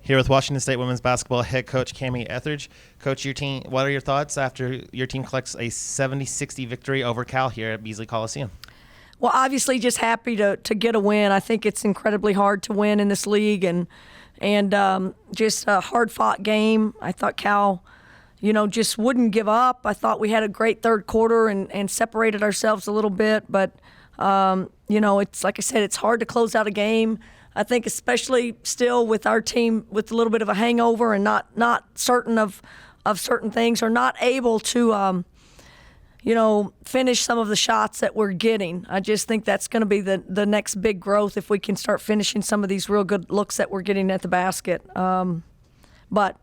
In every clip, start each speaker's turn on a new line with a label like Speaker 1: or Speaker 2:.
Speaker 1: Here with Washington State women's basketball head coach Kamie Ethridge. Coach, what are your thoughts after your team collects a 70-60 victory over Cal here at Beasley Coliseum?
Speaker 2: Well, obviously just happy to get a win. I think it's incredibly hard to win in this league, and just a hard-fought game. I thought Cal, just wouldn't give up. I thought we had a great third quarter and separated ourselves a little bit, but, it's like I said, it's hard to close out a game. I think especially still with our team with a little bit of a hangover and not certain of certain things, or not able to finish some of the shots that we're getting. I just think that's going to be the next big growth if we can start finishing some of these real good looks that we're getting at the basket. But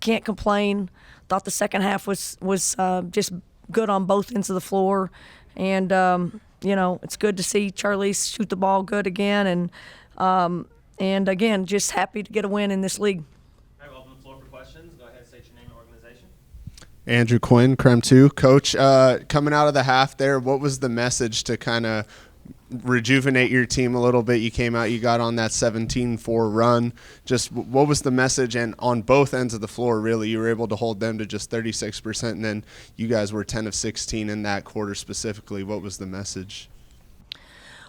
Speaker 2: can't complain. Thought the second half was just good on both ends of the floor, and it's good to see Charlize shoot the ball good again, and again, just happy to get a win in this league.
Speaker 1: All right, we'll open the floor for questions. Go ahead, state your name and organization.
Speaker 3: Andrew Quinn, Creme 2. Coach, coming out of the half there, what was the message to kind of rejuvenate your team a little bit? You came out, you got on that 17-4 run. Just what was the message? And on both ends of the floor, really, you were able to hold them to just 36%, and then you guys were 10 of 16 in that quarter specifically. What was the message?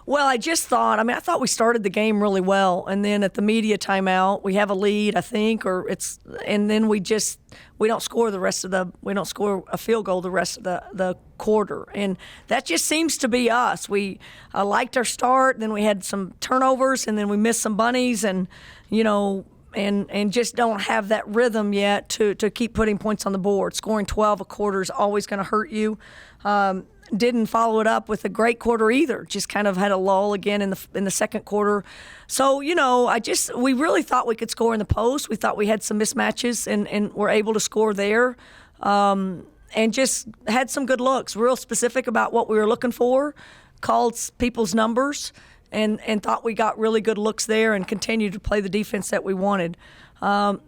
Speaker 2: Well, I thought we started the game really well, and then at the media timeout, we have a lead, I think, and then we don't score a field goal the rest of the quarter, and that just seems to be us. We liked our start, then we had some turnovers, and then we missed some bunnies, and and just don't have that rhythm yet to keep putting points on the board. Scoring 12 a quarter is always going to hurt you. Didn't follow it up with a great quarter either. Just kind of had a lull again in the second quarter. So, we really thought we could score in the post. We thought we had some mismatches and were able to score there. And just had some good looks, real specific about what we were looking for, called people's numbers, and thought we got really good looks there and continued to play the defense that we wanted.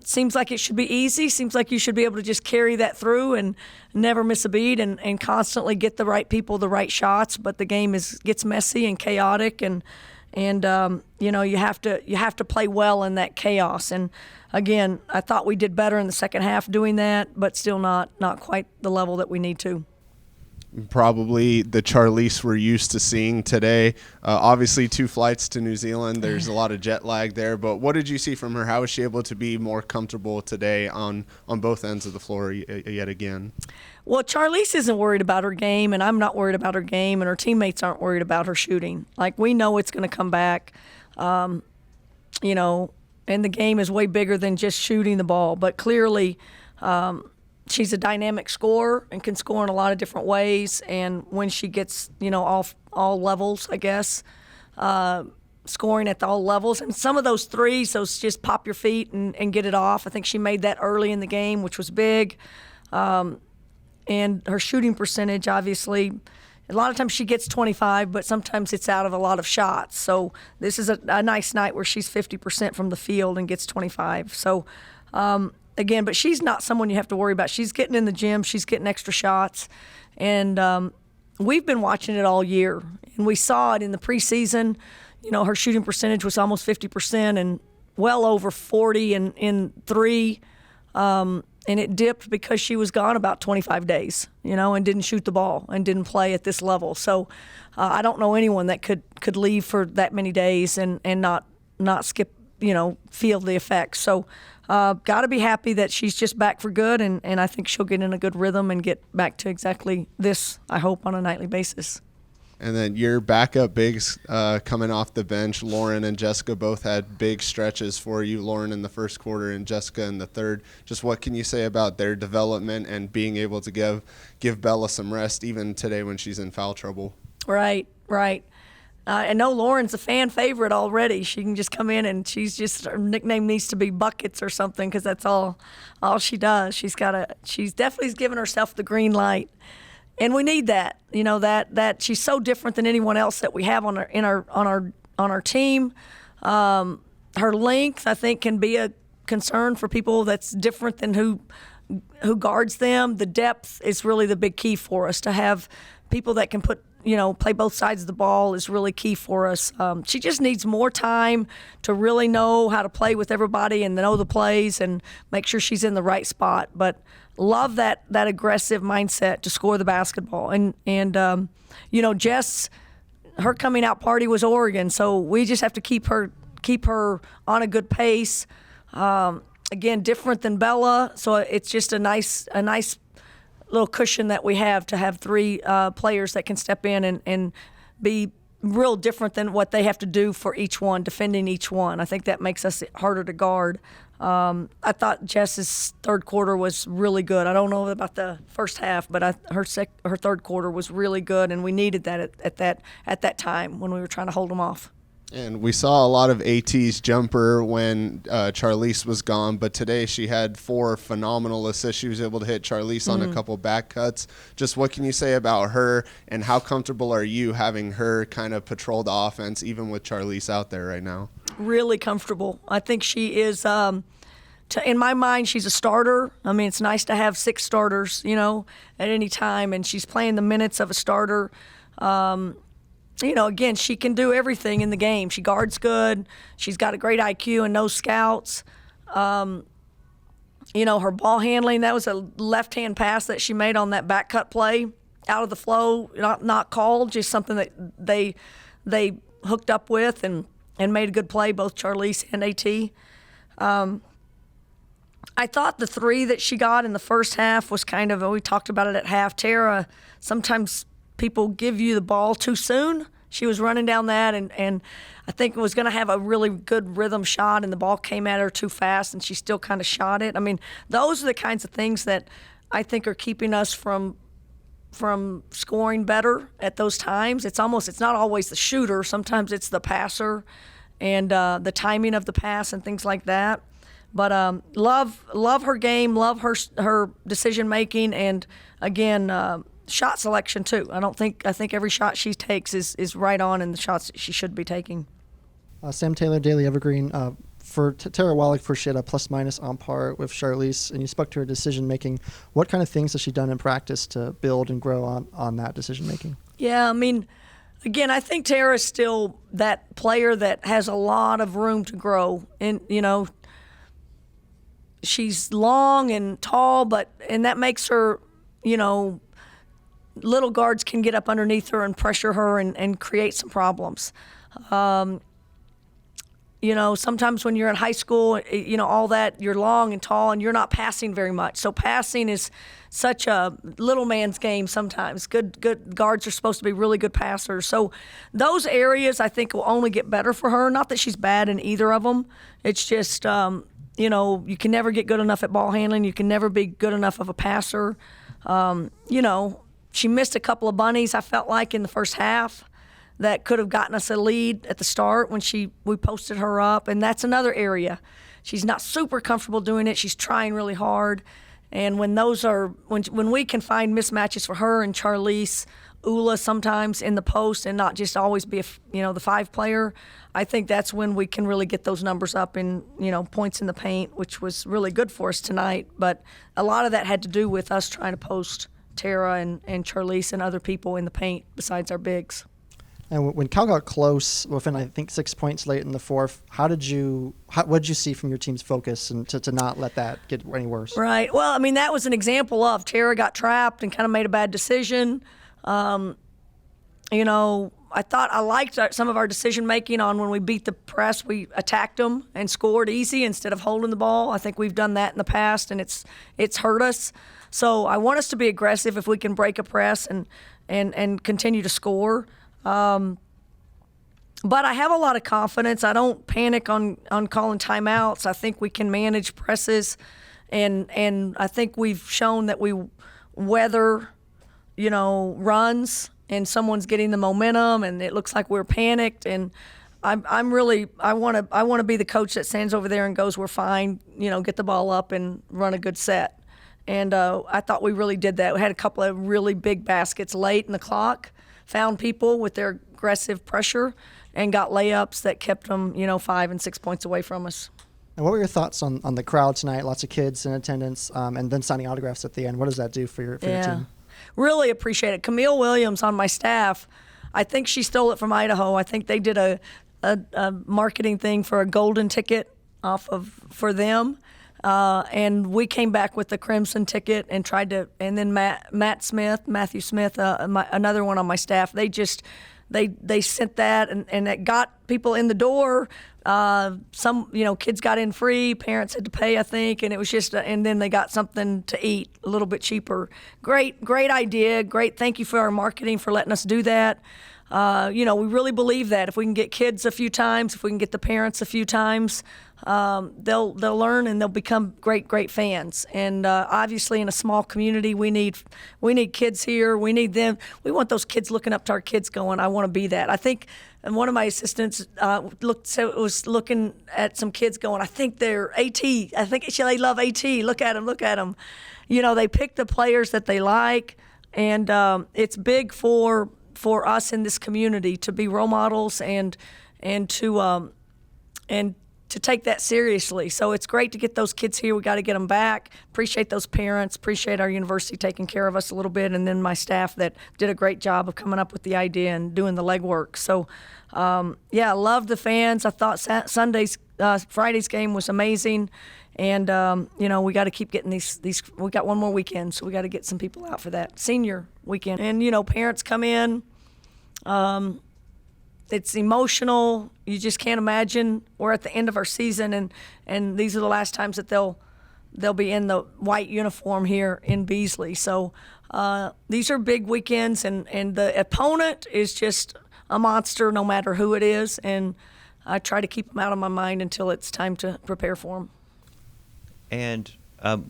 Speaker 2: Seems like it should be easy. Seems like you should be able to just carry that through and never miss a beat and constantly get the right people the right shots. But the game gets messy and chaotic, and you have to play well in that chaos. And again, I thought we did better in the second half doing that, but still not quite the level that we need to.
Speaker 3: Probably the Charlize we're used to seeing today. Obviously, 2 flights to New Zealand. There's a lot of jet lag there. But what did you see from her? How was she able to be more comfortable today on both ends of the floor yet again?
Speaker 2: Well, Charlize isn't worried about her game, and I'm not worried about her game, and her teammates aren't worried about her shooting. Like, we know it's going to come back, and the game is way bigger than just shooting the ball. But clearly, she's a dynamic scorer and can score in a lot of different ways. And when she gets, all levels, I guess, scoring at all levels. And some of those threes, those just pop your feet and get it off. I think she made that early in the game, which was big. And her shooting percentage, obviously, a lot of times she gets 25, but sometimes it's out of a lot of shots. So this is a nice night where she's 50% from the field and gets 25. So, again, but she's not someone you have to worry about. She's getting in the gym. She's getting extra shots. And we've been watching it all year. And we saw it in the preseason. Her shooting percentage was almost 50% and well over 40 in 3. And it dipped because she was gone about 25 days, and didn't shoot the ball and didn't play at this level. So I don't know anyone that could leave for that many days and not skip, feel the effects. So got to be happy that she's just back for good, and I think she'll get in a good rhythm and get back to exactly this, I hope, on a nightly basis.
Speaker 3: And then your backup bigs coming off the bench, Lauren and Jessica both had big stretches for you, Lauren in the first quarter and Jessica in the third. Just what can you say about their development and being able to give Bella some rest even today when she's in foul trouble?
Speaker 2: Right. I know Lauren's a fan favorite already. She can just come in and her nickname needs to be Buckets or something, because that's all she does. She's definitely given herself the green light. And we need that, that she's so different than anyone else that we have on our team. Her length, I think, can be a concern for people that's different than who guards them. The depth is really the big key for us, to have people that can put play both sides of the ball is really key for us. She just needs more time to really know how to play with everybody and know the plays and make sure she's in the right spot. But love that aggressive mindset to score the basketball. And Jess, her coming out party was Oregon, so we just have to keep her on a good pace. Again, different than Bella, so it's just a nice little cushion that we have to have three players that can step in and be real different than what they have to do for each one, defending each one. I think that makes us harder to guard. I thought Jess's third quarter was really good. I don't know about the first half, but her third quarter was really good, and we needed that at that time when we were trying to hold them off.
Speaker 3: And we saw a lot of AT's jumper when Charlize was gone, but today she had 4 phenomenal assists. She was able to hit Charlize on a couple back cuts. Just what can you say about her, and how comfortable are you having her kind of patrol the offense, even with Charlize out there right now?
Speaker 2: Really comfortable. I think she is, in my mind, she's a starter. I mean, it's nice to have 6 starters, at any time, and she's playing the minutes of a starter. Again, she can do everything in the game. She guards good. She's got a great IQ and knows scouts. Her ball handling, that was a left-hand pass that she made on that back cut play out of the flow, not called, just something that they hooked up with and made a good play, both Charlize and AT. I thought the 3 that she got in the first half was kind of, we talked about it at half, Tara, sometimes people give you the ball too soon. She was running down that, and I think was going to have a really good rhythm shot, and the ball came at her too fast, and she still kind of shot it. I mean, those are the kinds of things that I think are keeping us from scoring better at those times. It's not always the shooter. Sometimes it's the passer and the timing of the pass and things like that. But love her game, love her decision making, and again, shot selection too. I think every shot she takes is right on in the shots she should be taking.
Speaker 4: Sam Taylor, Daily Evergreen. For Tara Wallach, she had a plus-minus on par with Charlize, and you spoke to her decision-making. What kind of things has she done in practice to build and grow on that decision-making?
Speaker 2: Yeah, I mean, again, I think Tara's still that player that has a lot of room to grow. And, she's long and tall, and that makes her, little guards can get up underneath her and pressure her and create some problems. Sometimes when you're in high school, all that, you're long and tall and you're not passing very much. So passing is such a little man's game sometimes. Good guards are supposed to be really good passers. So those areas I think will only get better for her. Not that she's bad in either of them. It's just, you can never get good enough at ball handling. You can never be good enough of a passer. She missed a couple of bunnies, I felt like, in the first half that could have gotten us a lead at the start when we posted her up, and that's another area. She's not super comfortable doing it. She's trying really hard, and when we can find mismatches for her and Charlize, Ula sometimes in the post and not just always be the 5 player, I think that's when we can really get those numbers up in points in the paint, which was really good for us tonight. But a lot of that had to do with us trying to post Tara and Charlize and other people in the paint besides our bigs.
Speaker 4: And when Cal got close, within I think 6 points late in the fourth, what did you see from your team's focus and to not let that get any worse?
Speaker 2: Right. Well, I mean, that was an example of Tara got trapped and kind of made a bad decision. I thought I liked some of our decision making on when we beat the press. We attacked them and scored easy instead of holding the ball. I think we've done that in the past, and it's hurt us. So I want us to be aggressive if we can break a press and continue to score. But I have a lot of confidence. I don't panic on calling timeouts. I think we can manage presses, and I think we've shown that we weather, runs, and someone's getting the momentum, and it looks like we're panicked. And I want to be the coach that stands over there and goes, "We're fine. Get the ball up and run a good set." And I thought we really did that. We had a couple of really big baskets late in the clock, found people with their aggressive pressure, and got layups that kept them, 5 and 6 points away from us.
Speaker 4: And what were your thoughts on the crowd tonight? Lots of kids in attendance, and then signing autographs at the end. What does that do for your team?
Speaker 2: really appreciate it. Camille Williams on my staff, I think she stole it from Idaho. I think they did a marketing thing for a golden ticket for them. And we came back with the crimson ticket and tried to, and then Matthew Smith, another one on my staff, they sent that and it got people in the door. Some, kids got in free, parents had to pay, I think, and it was just, and then they got something to eat a little bit cheaper. Great idea. Great. Thank you for our marketing for letting us do that. We really believe that if we can get kids a few times, if we can get the parents a few times, they'll learn and they'll become great fans. And obviously, in a small community, we need kids here. We need them. We want those kids looking up to our kids, going, "I want to be that." I think, and one of my assistants was looking at some kids, going, "I think they're AT. I think they love AT. Look at them. They pick the players that they like, and it's big for us in this community to be role models and to take that seriously. So it's great to get those kids here. We got to get them back. Appreciate those parents. Appreciate our university taking care of us a little bit, and then my staff that did a great job of coming up with the idea and doing the legwork. So, I love the fans. I thought Friday's game was amazing, and we got to keep getting these. We got one more weekend, so we got to get some people out for that senior weekend. And parents come in. It's emotional. You just can't imagine. We're at the end of our season, and these are the last times that they'll be in the white uniform here in Beasley. So these are big weekends, and the opponent is just a monster no matter who it is, and I try to keep them out of my mind until it's time to prepare for them.
Speaker 5: And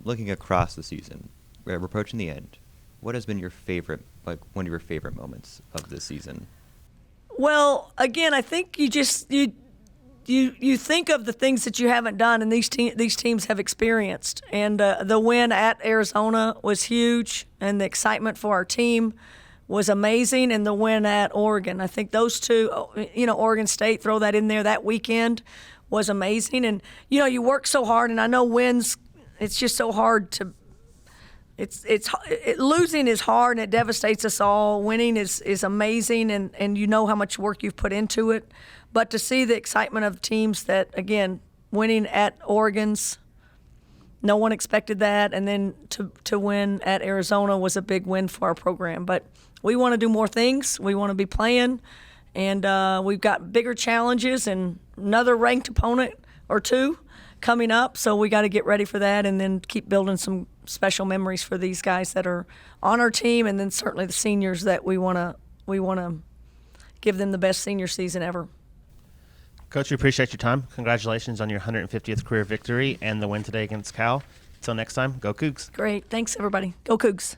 Speaker 5: looking across the season, we're approaching the end. What has been your favorite, one of your favorite moments of this season?
Speaker 2: Well, again, I think you think of the things that you haven't done, and these teams have experienced. And the win at Arizona was huge, and the excitement for our team was amazing. And the win at Oregon, I think those two, Oregon State, throw that in there, that weekend was amazing. And you work so hard, and I know wins. It's just so hard to. Losing is hard, and it devastates us all. Winning is amazing, and you know how much work you've put into it. But to see the excitement of teams that, again, winning at Oregon's, no one expected that, and then to win at Arizona was a big win for our program. But we want to do more things. We want to be playing, and we've got bigger challenges and another ranked opponent or two coming up, so we got to get ready for that and then keep building some special memories for these guys that are on our team, and then certainly the seniors that we want to give them the best senior season ever.
Speaker 1: Coach, we appreciate your time. Congratulations on your 150th career victory and the win today against Cal. Until next time, go Cougs.
Speaker 2: Great. Thanks, everybody. Go Cougs.